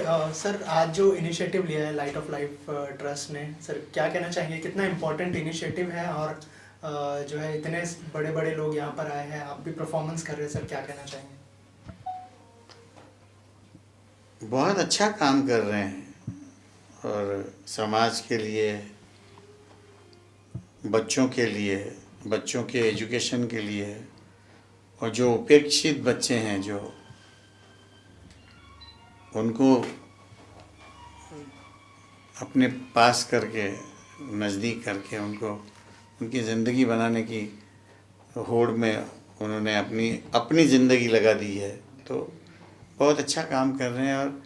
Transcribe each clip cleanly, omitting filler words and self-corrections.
Sir आज जो initiative लिया है लाइट ऑफ लाइफ ट्रस्ट ने, सर क्या कहना चाहेंगे, कितना इम्पोर्टेंट इनिशिएटिव है? और जो है इतने बड़े बड़े लोग यहाँ पर आए हैं, आप भी परफॉर्मेंस कर रहे हैं, सर क्या कहना चाहेंगे? बहुत अच्छा काम कर रहे हैं और समाज के लिए, बच्चों के लिए, बच्चों के एजुकेशन के लिए, और जो उपेक्षित बच्चे हैं जो उनको अपने पास करके, नज़दीक करके, उनको उनकी ज़िंदगी बनाने की होड़ में उन्होंने अपनी ज़िंदगी लगा दी है। तो बहुत अच्छा काम कर रहे हैं और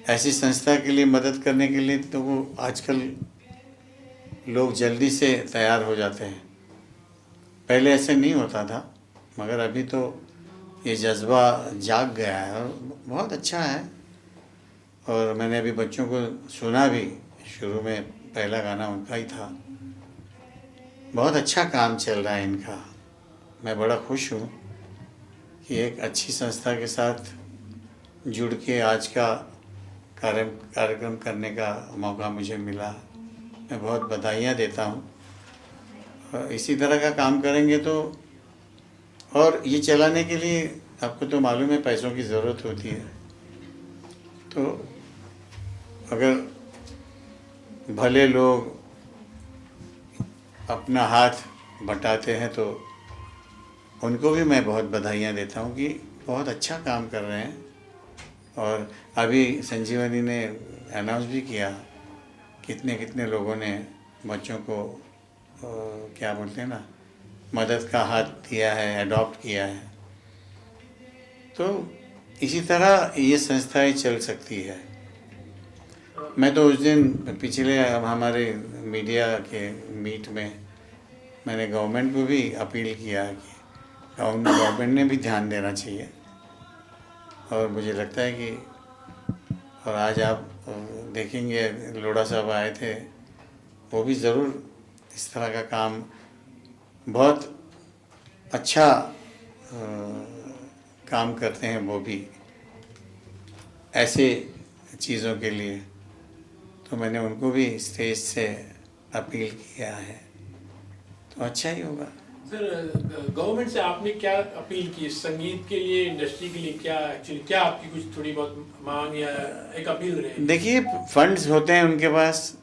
ऐसी संस्था के लिए मदद करने के लिए तो वो आजकल लोग जल्दी से तैयार हो जाते हैं। पहले ऐसे नहीं होता था, मगर अभी तो ये जज्बा जाग गया है और बहुत अच्छा है। और मैंने अभी बच्चों को सुना भी, शुरू में पहला गाना उनका ही था। बहुत अच्छा काम चल रहा है इनका। मैं बड़ा खुश हूँ कि एक अच्छी संस्था के साथ जुड़ के आज का कार्यक्रम करने का मौका मुझे मिला। मैं बहुत बधाइयाँ देता हूँ। और इसी तरह का काम करेंगे तो, और ये चलाने के लिए आपको तो मालूम है पैसों की ज़रूरत होती है। तो अगर भले लोग अपना हाथ बटाते हैं तो उनको भी मैं बहुत बधाइयाँ देता हूँ कि बहुत अच्छा काम कर रहे हैं। और अभी संजीवनी ने अनाउंस भी किया कितने कितने लोगों ने बच्चों को क्या बोलते हैं ना, मदद का हाथ दिया है, अडॉप्ट किया है। तो इसी तरह ये संस्थाएं चल सकती है। मैं तो उस दिन पिछले हमारे मीडिया के मीट में मैंने गवर्नमेंट को भी अपील किया कि गवर्नमेंट ने भी ध्यान देना चाहिए। और मुझे लगता है कि, और आज आप देखेंगे लोढ़ा साहब आए थे, वो भी ज़रूर इस तरह का काम बहुत अच्छा काम करते हैं वो भी ऐसे चीज़ों के लिए। तो मैंने उनको भी स्टेज से अपील किया है, तो अच्छा ही होगा। सर गवर्नमेंट से आपने क्या अपील की संगीत के लिए, इंडस्ट्री के लिए? क्या एक्चुअली क्या आपकी कुछ थोड़ी बहुत मांग या एक अपील रहे? देखिए, फंड्स होते हैं उनके पास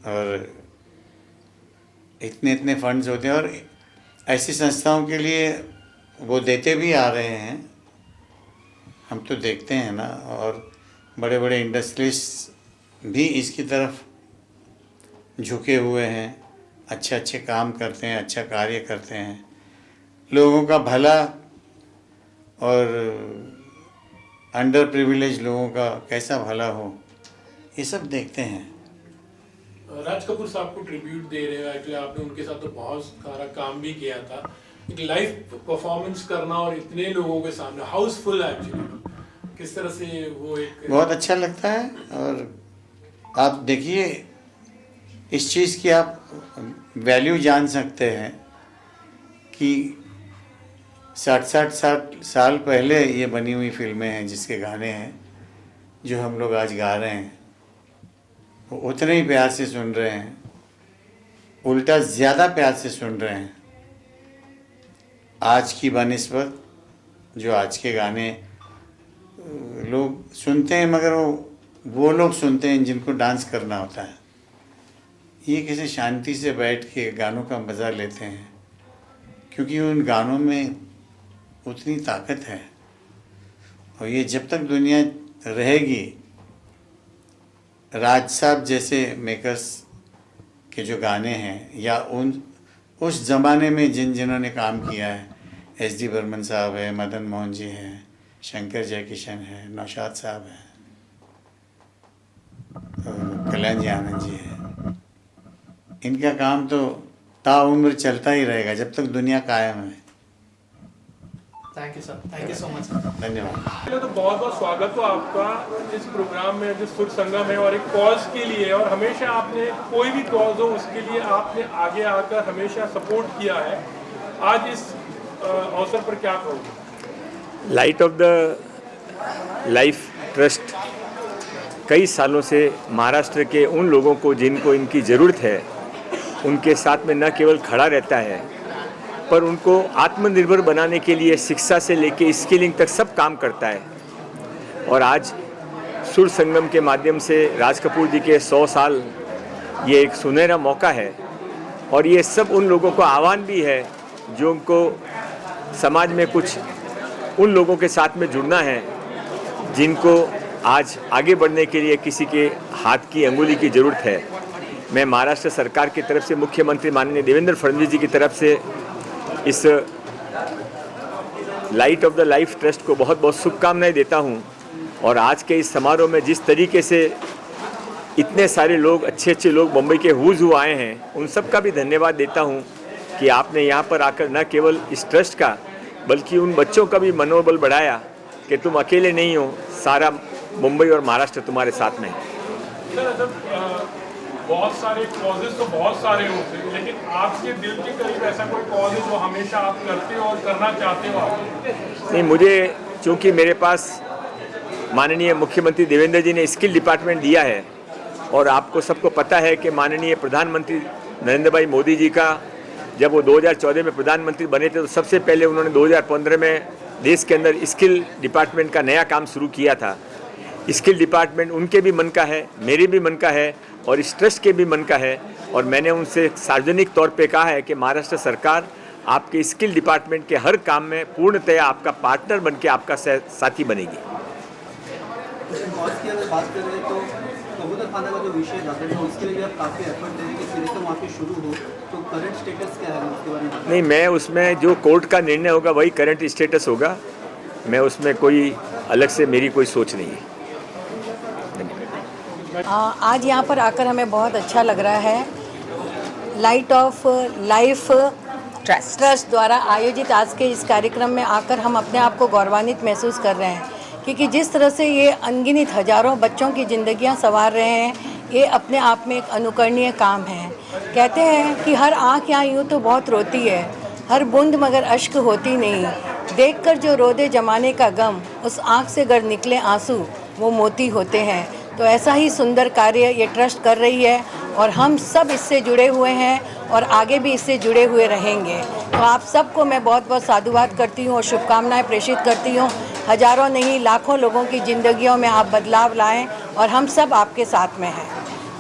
और इतने इतने फंड्स होते हैं और ऐसी संस्थाओं के लिए वो देते भी आ रहे हैं। हम तो देखते हैं ना, और बड़े बड़े इंडस्ट्रीज भी इसकी तरफ झुके हुए हैं, अच्छे अच्छे काम करते हैं, अच्छा कार्य करते हैं, लोगों का भला और अंडर प्रिविलेज लोगों का कैसा भला हो, ये सब देखते हैं। राज कपूर साहब को ट्रिब्यूट दे रहे हो, एक्चुअली आपने उनके साथ तो बहुत सारा काम भी किया था। एक लाइव परफॉर्मेंस करना और इतने लोगों के सामने, हाउसफुल एक्चुअली, किस तरह से वो एक बहुत अच्छा लगता है। और आप देखिए, इस चीज़ की आप वैल्यू जान सकते हैं कि 60 साल पहले ये बनी हुई फिल्में हैं जिसके गाने हैं, जो हम लोग आज गा रहे हैं, वो उतने ही प्यार से सुन रहे हैं, उल्टा ज़्यादा प्यार से सुन रहे हैं आज की बनिस्बत। जो आज के गाने लोग सुनते हैं, मगर वो लोग सुनते हैं जिनको डांस करना होता है। ये कैसे शांति से बैठ के गानों का मज़ा लेते हैं, क्योंकि उन गानों में उतनी ताकत है। और ये जब तक दुनिया रहेगी, राज साहब जैसे मेकर्स के जो गाने हैं, या उस ज़माने में जिन्होंने काम किया है, एस.डी. बर्मन साहब है, मदन मोहन जी हैं, शंकर जयकिशन है, नौशाद साहब हैं, कल्याण जी आनंद जी हैं, इनका काम तो ताउम्र चलता ही रहेगा जब तक दुनिया कायम है। Thank you sir, thank you so much. धन्यवाद। पहले तो बहुत बहुत स्वागत हो आपका इस प्रोग्राम में, जो सुर संगम है, और एक कॉज के लिए, और हमेशा आपने कोई भी कॉज हो उसके लिए आपने आगे आकर हमेशा सपोर्ट किया है। आज इस अवसर पर क्या कहोगे? Light of the life trust कई सालों से महाराष्ट्र के उन लोगों को जिनको इनकी ज़रूरत है उनके साथ में न केवल खड़ा रहता है पर उनको आत्मनिर्भर बनाने के लिए शिक्षा से लेके स्किलिंग तक सब काम करता है। और आज सुर संगम के माध्यम से राज कपूर जी के 100 साल ये एक सुनहरा मौका है और ये सब उन लोगों को आह्वान भी है जो उनको समाज में कुछ उन लोगों के साथ में जुड़ना है जिनको आज आगे बढ़ने के लिए किसी के हाथ की अंगुली की ज़रूरत है। मैं महाराष्ट्र सरकार की तरफ से मुख्यमंत्री माननीय देवेंद्र फडणवीस जी की तरफ से इस light of the life trust को बहुत बहुत शुभकामनाएं देता हूं और आज के इस समारोह में जिस तरीके से इतने सारे लोग अच्छे लोग मुंबई के हुज़ हू आए हैं उन सब का भी धन्यवाद देता हूं कि आपने यहाँ पर आकर न केवल इस ट्रस्ट का बल्कि उन बच्चों का भी मनोबल बढ़ाया कि तुम अकेले नहीं हो, सारा मुंबई और महाराष्ट्र तुम्हारे साथ में है। बहुत सारे कॉजेज तो बहुत सारे होते हैं लेकिन आपके दिल के करीब ऐसा कोई कॉज है जो हमेशा आप करते हो और करना चाहते हो आगे? नहीं, मुझे चूँकि मेरे पास माननीय मुख्यमंत्री देवेंद्र जी ने स्किल डिपार्टमेंट दिया है और आपको सबको पता है कि माननीय प्रधानमंत्री नरेंद्र भाई मोदी जी का जब वो 2014 में प्रधानमंत्री बने थे तो सबसे पहले उन्होंने 2015 में देश के अंदर स्किल डिपार्टमेंट का नया काम शुरू किया था। स्किल डिपार्टमेंट उनके भी मन का है, मेरे भी मन का है और इस ट्रस्ट के भी मन का है और मैंने उनसे सार्वजनिक तौर पे कहा है कि महाराष्ट्र सरकार आपके स्किल डिपार्टमेंट के हर काम में पूर्णतया आपका पार्टनर बन के आपका साथी बनेगी। कॉज की अगर बात करें तो कबूतर खाना का जो विषय था तो उसके लिए भी आप काफ़ी एफर्ट दे रहे हैं कि फिर से वहाँ पे शुरू हो, तो करंट स्टेटस क्या है उसके बारे में? नहीं, मैं उसमें जो कोर्ट का निर्णय होगा वही करंट स्टेटस होगा, मैं उसमें कोई अलग से मेरी कोई सोच नहीं है। आज यहाँ पर आकर हमें बहुत अच्छा लग रहा है। लाइट ऑफ लाइफ ट्रस्ट द्वारा आयोजित आज के इस कार्यक्रम में आकर हम अपने आप को गौरवान्वित महसूस कर रहे हैं क्योंकि जिस तरह से ये अनगिनत हजारों बच्चों की ज़िंदगियाँ संवार रहे हैं ये अपने आप में एक अनुकरणीय काम है। कहते हैं कि हर आँख यहाँ यूँ तो बहुत रोती है, हर बूंद मगर अश्क होती नहीं, देखकर जो रोदे जमाने का गम उस आँख से गर निकले आंसू वो मोती होते हैं। तो ऐसा ही सुंदर कार्य ये ट्रस्ट कर रही है और हम सब इससे जुड़े हुए हैं और आगे भी इससे जुड़े हुए रहेंगे। तो आप सबको मैं बहुत बहुत साधुवाद करती हूँ और शुभकामनाएं प्रेषित करती हूँ। हजारों नहीं लाखों लोगों की ज़िंदगियों में आप बदलाव लाएं और हम सब आपके साथ में हैं।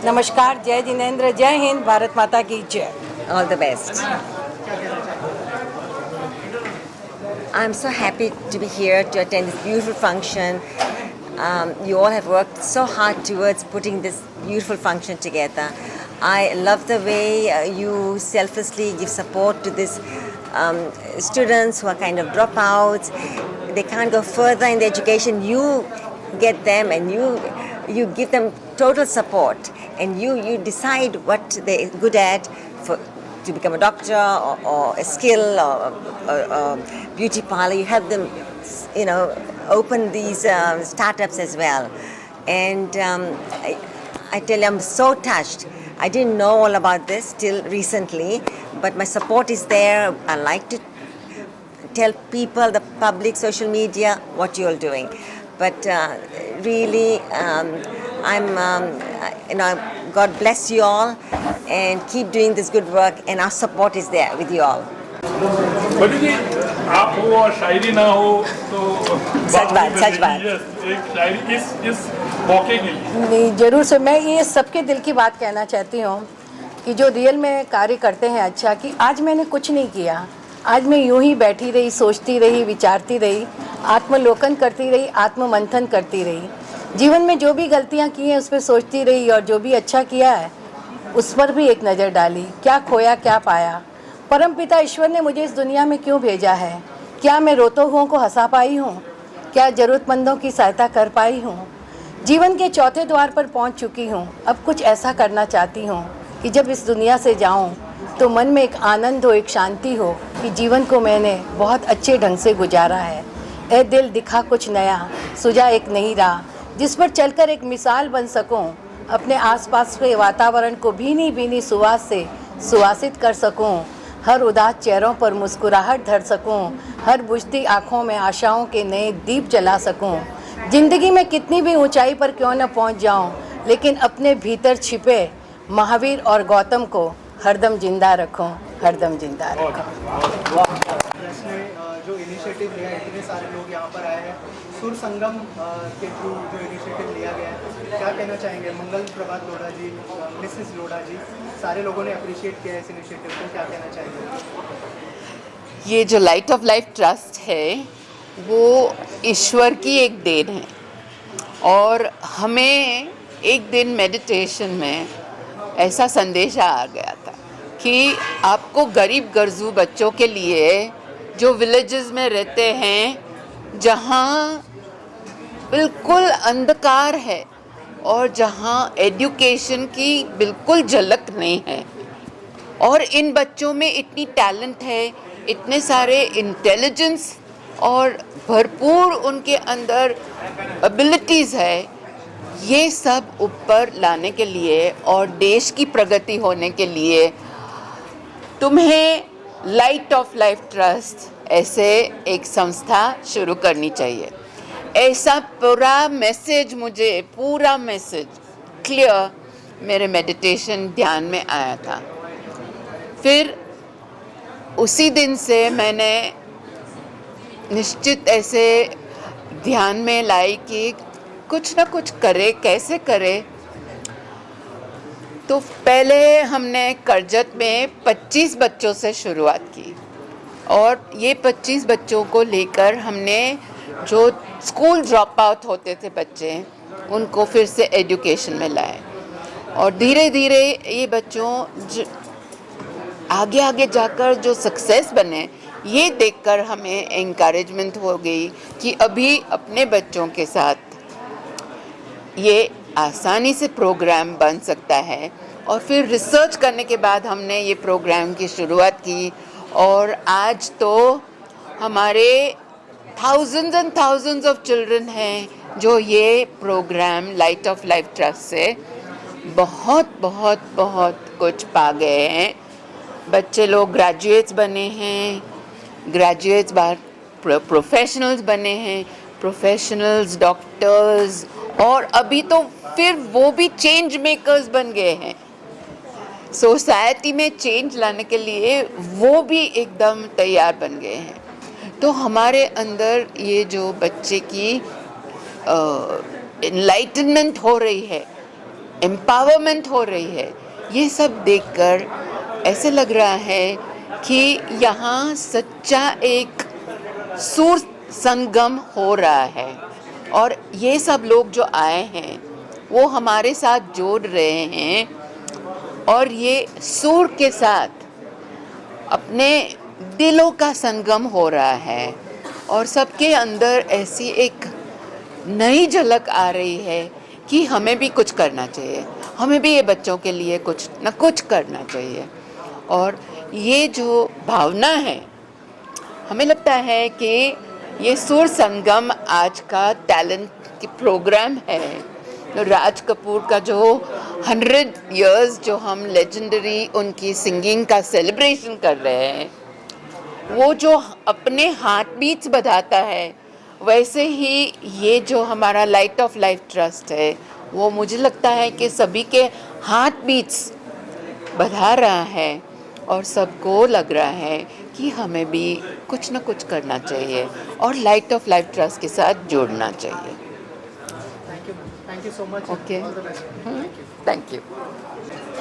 नमस्कार, जय जिनेंद्र, जय हिंद, भारत माता की जय। All the best. I'm so happy to be here to attend this beautiful function. You all have worked so hard towards putting this beautiful function together. I love the way you selflessly give support to these students who are kind of dropouts. They can't go further in the education. You get them and you give them total support, and you decide what they're good at to become a doctor or a skill or a beauty parlor. You have them, open these startups as well. And I tell you, I'm so touched. I didn't know all about this till recently, but my support is there. I like to tell people, the public, social media, what you're doing. But really, God bless you all and keep doing this good work, and our support is there with you all. बड़ी जी, आप हो और शायरी ना हो तो सच बात। एक शायरी इस मौके के लिए नहीं, जरूर से मैं ये सबके दिल की बात कहना चाहती हूँ कि जो रियल में कार्य करते हैं अच्छा, कि आज मैंने कुछ नहीं किया, आज मैं यूं ही बैठी रही, सोचती रही, विचारती रही, आत्मलोकन करती रही, आत्ममंथन करती रही। जीवन में जो भी गलतियाँ की हैं उस पर सोचती रही और जो भी अच्छा किया है उस पर भी एक नज़र डाली। क्या खोया क्या पाया, परमपिता ईश्वर ने मुझे इस दुनिया में क्यों भेजा है, क्या मैं रोते हुओं को हंसा पाई हूँ, क्या ज़रूरतमंदों की सहायता कर पाई हूँ। जीवन के चौथे द्वार पर पहुँच चुकी हूँ। अब कुछ ऐसा करना चाहती हूँ कि जब इस दुनिया से जाऊँ तो मन में एक आनंद हो, एक शांति हो कि जीवन को मैंने बहुत अच्छे ढंग से गुजारा है। ए दिल दिखा कुछ नया, सुझा एक नई राह, जिस पर चलकर एक मिसाल बन सकूं, अपने आसपास के वातावरण को भीनी भीनी सुवास से सुवासित कर सकूं, हर उदास चेहरों पर मुस्कुराहट धर सकूं, हर बुझती आँखों में आशाओं के नए दीप जला सकूं, जिंदगी में कितनी भी ऊंचाई पर क्यों न पहुंच जाऊं, लेकिन अपने भीतर छिपे महावीर और गौतम को हरदम जिंदा रखूं, हरदम जिंदा रखूं। ट्रस्ट ने जो इनिशिएटिव लिया है, इतने सारे लोग यहाँ पर आए हैं, सुर संगम के थ्रू जो इनिशिएटिव लिया गया है, क्या कहना चाहेंगे? मंगल प्रभात लोढ़ा जी, मिसेस लोढ़ा जी, सारे लोगों ने अप्रिशिएट किया है इस इनिशिएटिव को, क्या कहना चाहेंगे? ये जो लाइट ऑफ लाइफ ट्रस्ट है वो ईश्वर की एक देन है, और हमें एक दिन मेडिटेशन में ऐसा संदेश आ गया था कि आपको गरीब गर्जू बच्चों के लिए जो विलेजेस में रहते हैं, जहाँ बिल्कुल अंधकार है और जहाँ एजुकेशन की बिल्कुल झलक नहीं है, और इन बच्चों में इतनी टैलेंट है, इतने सारे इंटेलिजेंस और भरपूर उनके अंदर एबिलिटीज़ है, ये सब ऊपर लाने के लिए और देश की प्रगति होने के लिए तुम्हें लाइट ऑफ लाइफ ट्रस्ट ऐसे एक संस्था शुरू करनी चाहिए। ऐसा पूरा मैसेज क्लियर मेरे मेडिटेशन ध्यान में आया था। फिर उसी दिन से मैंने निश्चित ऐसे ध्यान में लाई कि कुछ ना कुछ करे, कैसे करे। तो पहले हमने करजत में 25 बच्चों से शुरुआत की, और ये 25 बच्चों को लेकर हमने जो स्कूल ड्रॉप आउट होते थे बच्चे, उनको फिर से एजुकेशन में लाए, और धीरे धीरे ये बच्चों आगे आगे जाकर जो सक्सेस बने, ये देखकर हमें एनकरेजमेंट हो गई कि अभी अपने बच्चों के साथ ये आसानी से प्रोग्राम बन सकता है। और फिर रिसर्च करने के बाद हमने ये प्रोग्राम की शुरुआत की, और आज तो हमारे thousands and thousands of children हैं जो ये programme light of life trust से बहुत बहुत बहुत कुछ पा गए हैं। बच्चे लोग ग्रेजुएट्स बने हैं, ग्रेजुएट्स बाहर प्रोफेशनल्स बने हैं, प्रोफेशनल्स डॉक्टर्स, और अभी तो फिर वो भी चेंज मेकर्स बन गए हैं। सोसाइटी में चेंज लाने के लिए वो भी एकदम तैयार बन गए हैं। तो हमारे अंदर ये जो बच्चे की एनलाइटनमेंट हो रही है, एम्पावरमेंट हो रही है, ये सब देखकर ऐसे लग रहा है कि यहाँ सच्चा एक सुर संगम हो रहा है, और ये सब लोग जो आए हैं वो हमारे साथ जोड़ रहे हैं, और ये सुर के साथ अपने दिलों का संगम हो रहा है, और सबके अंदर ऐसी एक नई झलक आ रही है कि हमें भी कुछ करना चाहिए, हमें भी ये बच्चों के लिए कुछ न कुछ करना चाहिए। और ये जो भावना है, हमें लगता है कि ये सुर संगम आज का टैलेंट की प्रोग्राम है। तो राज कपूर का जो 100 इयर्स जो हम लेजेंडरी उनकी सिंगिंग का सेलिब्रेशन कर रहे हैं, वो जो अपने हार्ट बीट्स बढ़ाता है, वैसे ही ये जो हमारा लाइट ऑफ लाइफ ट्रस्ट है, वो मुझे लगता है कि सभी के हार्ट बीट्स बढ़ा रहा है, और सबको लग रहा है कि हमें भी कुछ ना कुछ करना चाहिए और लाइट ऑफ लाइफ ट्रस्ट के साथ जोड़ना चाहिए। Thank you so much. Okay, thank you.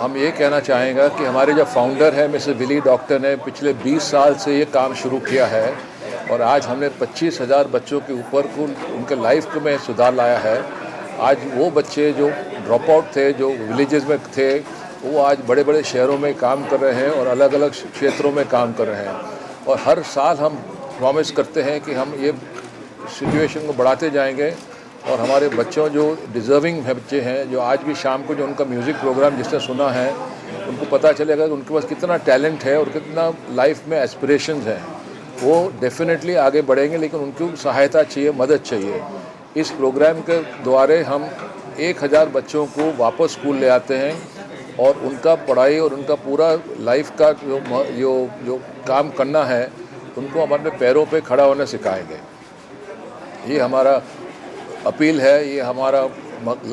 हम ये कहना चाहेंगे कि हमारे जो फाउंडर है मिस्टर विली डॉक्टर ने पिछले 20 साल से ये काम शुरू किया है, और आज हमने 25,000 बच्चों के ऊपर को उनके लाइफ में सुधार लाया है। आज वो बच्चे जो ड्रॉप आउट थे, जो विलेजेस में थे, वो आज बड़े बड़े शहरों में काम कर रहे हैं और अलग अलग क्षेत्रों में काम कर रहे हैं। और हर साल हम प्रॉमिस करते हैं कि हम ये सिचुएशन को बढ़ाते जाएंगे, और हमारे बच्चों जो डिज़र्विंग बच्चे हैं, जो आज भी शाम को जो उनका म्यूज़िक प्रोग्राम जिसने सुना है, उनको पता चलेगा कि उनके पास कितना टैलेंट है और कितना लाइफ में एस्पिरेशंस हैं, वो डेफिनेटली आगे बढ़ेंगे। लेकिन उनको सहायता चाहिए, मदद चाहिए। इस प्रोग्राम के द्वारा हम 1000 बच्चों को वापस स्कूल ले आते हैं, और उनका पढ़ाई और उनका पूरा लाइफ का जो काम करना है, उनको हम अपने पैरों पे खड़ा होने सिखाएंगे। ये हमारा अपील है, ये हमारा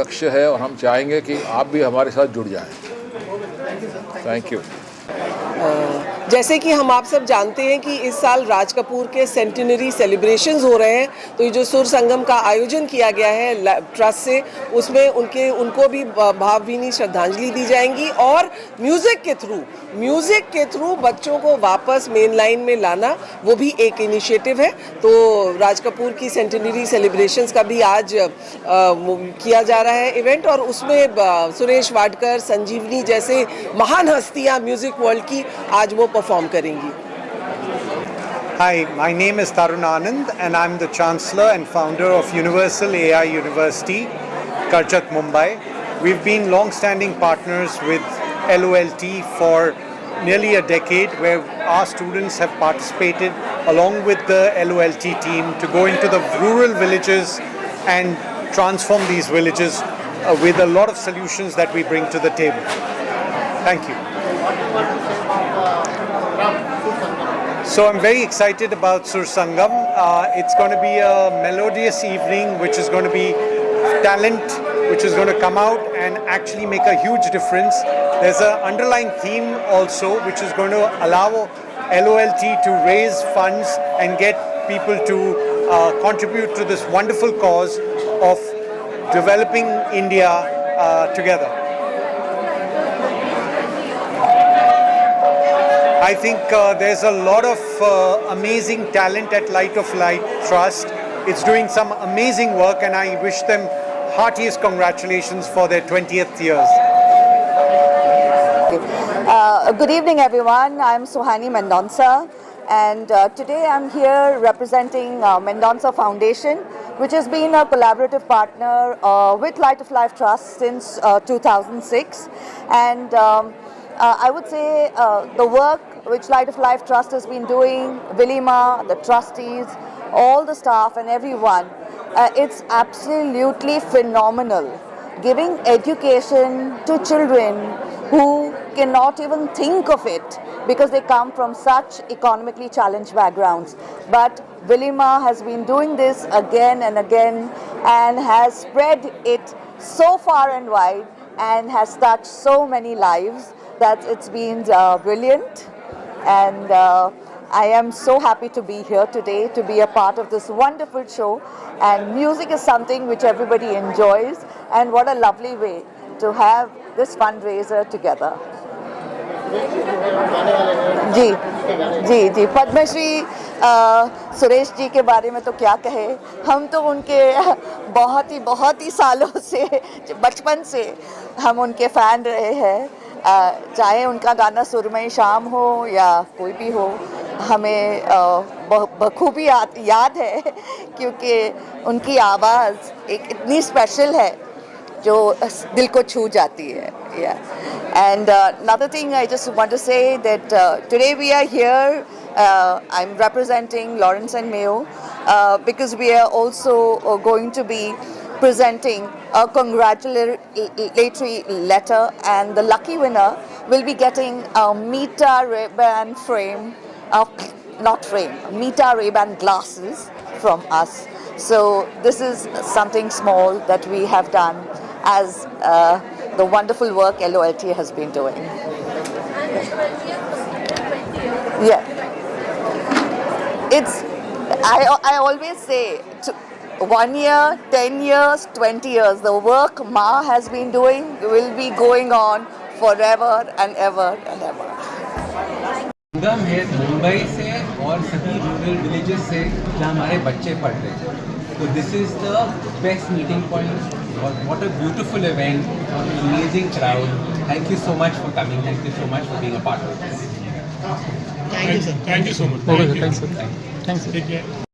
लक्ष्य है और हम चाहेंगे कि आप भी हमारे साथ जुड़ जाएं। Thank you. जैसे कि हम आप सब जानते हैं कि इस साल राज कपूर के सेंटिनरी सेलिब्रेशंस हो रहे हैं, तो ये जो सुर संगम का आयोजन किया गया है ट्रस्ट से, उसमें उनको भी भावभीनी श्रद्धांजलि दी जाएंगी और म्यूज़िक के थ्रू बच्चों को वापस मेन लाइन में लाना, वो भी एक इनिशिएटिव है। तो राज कपूर की सेंटिनरी सेलिब्रेशंस का भी आज किया जा रहा है इवेंट, और उसमें सुरेश वाडकर, संजीवनी जैसे महान हस्तियाँ म्यूज़िक वर्ल्ड की आज वो परफॉर्म करेंगी। Hi, my name is Tarun Anand and I'm the Chancellor and founder of Universal AI University, Karjat, Mumbai. We've been long-standing partners with LOLT for nearly a decade, where our students have participated along with the LOLT team to go into the rural villages and transform these villages with a lot of solutions that we bring to the table. Thank you. So I'm very excited about Sur Sangam. It's going to be a melodious evening, which is going to be talent, which is going to come out and actually make a huge difference. There's an underlying theme also, which is going to allow LOLT to raise funds and get people to contribute to this wonderful cause of developing India together. I think there's a lot of amazing talent at Light of Light Trust. It's doing some amazing work, and I wish them heartiest congratulations for their 20th years. Good evening, everyone. I'm Suhani Mendonca, and today I'm here representing Mendonca Foundation, which has been a collaborative partner with Light of Life Trust since 2006. And I would say the work which Light of Life Trust has been doing, Vilima, the trustees, all the staff and everyone, it's absolutely phenomenal. Giving education to children who cannot even think of it because they come from such economically challenged backgrounds. But Vilima has been doing this again and again and has spread it so far and wide and has touched so many lives that it's been brilliant. And I am so happy to be here today, to be a part of this wonderful show. And music is something which everybody enjoys, and what a lovely way to have this fundraiser together. जी जी जी पद्मश्री सुरेश जी के बारे में तो क्या कहे, हम तो उनके बहुत ही सालों से, बचपन से हम उनके फ़ैन रहे हैं। चाहे उनका गाना सुरमई शाम हो या कोई भी हो, हमें बखूबी याद है, क्योंकि उनकी आवाज़ एक इतनी स्पेशल है जो दिल को छू जाती है। And another thing I just want to say that today we are here, I'm representing Lawrence and Mayo because we are also going to be presenting a congratulatory letter, and the lucky winner will be getting a Meta Ray-Ban frame, Meta Ray-Ban glasses from us. So this is something small that we have done as the wonderful work LOLT has been doing. Yeah, it's, I always say, 1 year, 10 years, 20 years, the work Ma has been doing will be going on forever and ever and ever. संगम है मुंबई से और सभी rural villages से जहाँ हमारे बच्चे पढ़ रहे हैं, तो this is the best meeting point. What a beautiful event, amazing crowd. Thank you so much for coming. Thank you so much for being a part of this. Thank you so much. Thank you. Thanks, sir. Take care.